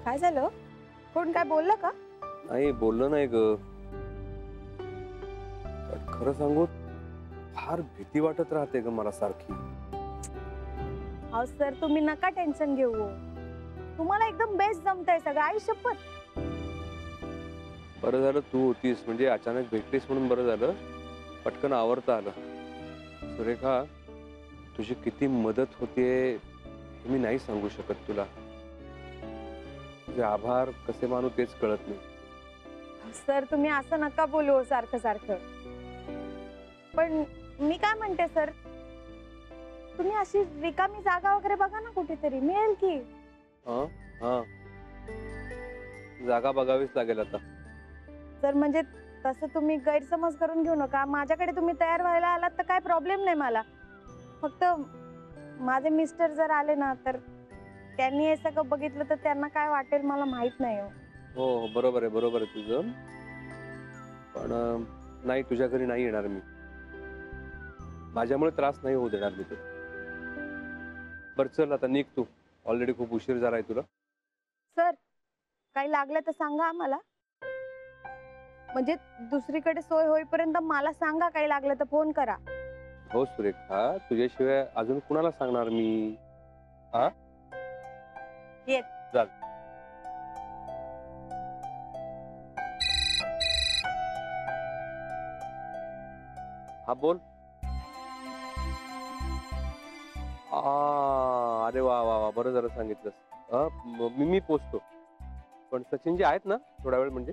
काय झालं? कोण काय बोललं का? नाही बोललं नाही ग. खरं सांगू फार भीती वाटत राहते ग मला सारखी. अहो सर, तुम्ही नका टेन्शन घेऊ. तुम्हाला एकदम बेस्ट जमतंय सगळं. आई शपथ. बरं झालं तू होतीस, म्हणजे अचानक भेटलीस म्हणून बरं झालं. पटकन आवरता आलं. सुरेखा, तुझी किती मदत होते हे मी नाही सांगू शकत तुला. तुझे आभार कसे मानू तेच कळत नाही. सर, तुम्ही असं नका बोलू सारखं सारखं. पण मी काय म्हणते सर, तुम्ही अशी रिकामी जागा वगैरे बघा ना, कुठेतरी मिळेल की. हा हा, जागा बघावीच लागेल आता. सर म्हणजे तसं तुम्ही गैरसमज करून घेऊ नका. माझ्याकडे तुम्ही तयार व्हायला आलात तर काय प्रॉब्लेम नाही मला. फक्त माझे मिस्टर जर आले ना, तर त्यांनी हे सगळं बघितलं तर त्यांना काय वाटेल मला माहित नाही. हो बरोबर आहे तुझं. पण नाही, तुझ्या घरी नाही येणार मी. माझ्यामुळे त्रास नाही होऊ देणार मी तुला. बरं चल आता निघ तू. ऑलरेडी खूप उशीर झालाय तुला. सर, काही लागलं तर सांगा आम्हाला. म्हणजे दुसरीकडे सोय होईपर्यंत मला सांगा. काही लागलं तर फोन करा. हो सुरेखा, तुझ्याशिवाय अजून कुणाला सांगणार मी? हा येत. चल. हा बोल. अरे वा वा वा, बरं झालं सांगितलंस. मी पोचतो. पण सचिनजी आहेत ना थोडा वेळ? म्हणजे